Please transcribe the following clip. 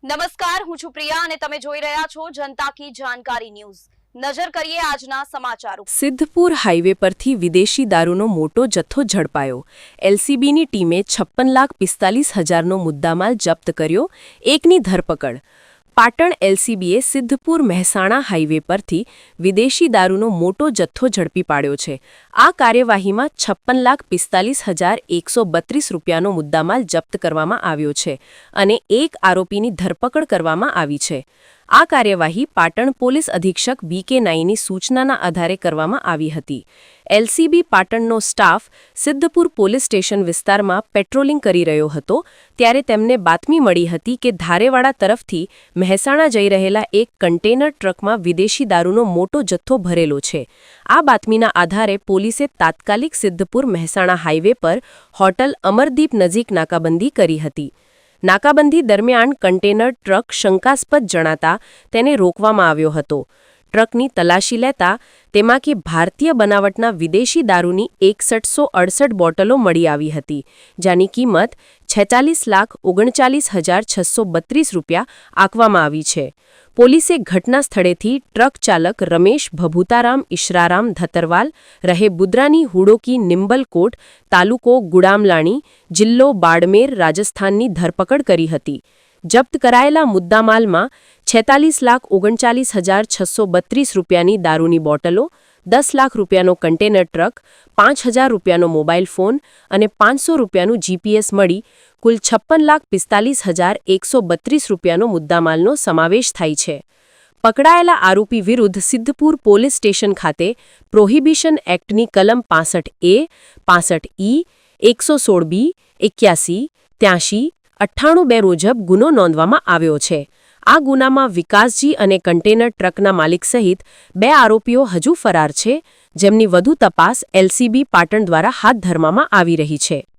નમસ્કાર, હું છું પ્રિયા અને તમે જોઈ રહ્યા છો જનતા કી જાણકારી ન્યૂઝ। નજર કરીએ આજના સમાચારો। સિદ્ધપુર હાઈવે પરથી વિદેશી દારૂનો મોટો જથ્થો ઝડપાયો। એલસીબીની ટીમે 56,45,000નો મુદ્દામાલ જપ્ત કર્યો। એકની ધરપકડ। પાટણ એલસીબીએ સિદ્ધપુર મહેસાણા હાઈવે પરથી વિદેશી દારૂનો મોટો જથ્થો ઝડપી પાડ્યો છે। આ કાર્યવાહીમાં 56,45,132 રૂપિયાનો મુદ્દામાલ જપ્ત કરવામાં આવ્યો છે અને એક આરોપીની ધરપકડ કરવામાં આવી છે। આ કાર્યવાહી પાટણ પોલીસ અધિક્ષક વીકે નાઈની સૂચનાના આધારે કરવામાં આવી હતી। એલસીબી પાટણનો સ્ટાફ સિદ્ધપુર પોલીસ સ્ટેશન વિસ્તારમાં પેટ્રોલિંગ કરી રહ્યો હતો ત્યારે તેમને બાતમી મળી હતી કે ધારેવાડા તરફથી મહેસાણા જઈ રહેલા એક કન્ટેનર ટ્રકમાં વિદેશી દારૂનો મોટો જથ્થો ભરેલો છે। આ બાતમીના આધારે પોલીસે તાત્કાલિક સિદ્ધપુર મહેસાણા હાઈવે પર હોટલ અમરદીપ નજીક નાકાબંધી કરી હતી। નાકાબંધી દરમિયાન કન્ટેનર ટ્રક શંકાસ્પદ જણાતા તેને રોકવામાં આવ્યો હતો। ટ્રકની તલાશી લેતા તેમાંથી ભારતીય બનાવટના વિદેશી દારૂની 6168 બોટલો મળી આવી હતી, જેની કિંમત 46,39,632 રૂપિયા આંકવામાં આવી છે। પોલીસે ઘટના સ્થળેથી ટ્રક ચાલક રમેશ ભભુતારામ ઈશરારામ ધતરવાલ રહે બુદ્રાની હુડોકી નિંબલકોટ તાલુકો ગુડામલાણી જિલ્લો બાડમેર રાજસ્થાનની ધરપકડ કરી હતી। જપ્ત કરાયેલા મુદ્દામાલમાં 46,39,632 રૂપિયાની દારૂની બોટલો, 10 લાખ રૂપિયાનો કન્ટેનર ટ્રક, 5,000 રૂપિયાનો મોબાઈલ ફોન અને 500 રૂપિયાનું જીપીએસ મળી કુલ 56,45,132 રૂપિયાનો મુદ્દામાલનો સમાવેશ થાય છે। પકડાયેલા આરોપી વિરુદ્ધ સિદ્ધપુર પોલીસ સ્ટેશન ખાતે પ્રોહિબિશન એક્ટની કલમ 65A, 65E, 116B, 81, 83, 98 મુજબ ગુનો નોંધવામાં આવ્યો છે। આ ગુનામાં વિકાસજી અને કન્ટેનર ટ્રકના માલિક સહિત 2 આરોપીઓ હજુ ફરાર છે, જેમની વધુ તપાસ એલસીબી પાટણ દ્વારા હાથ ધરવામાં આવી રહી છે।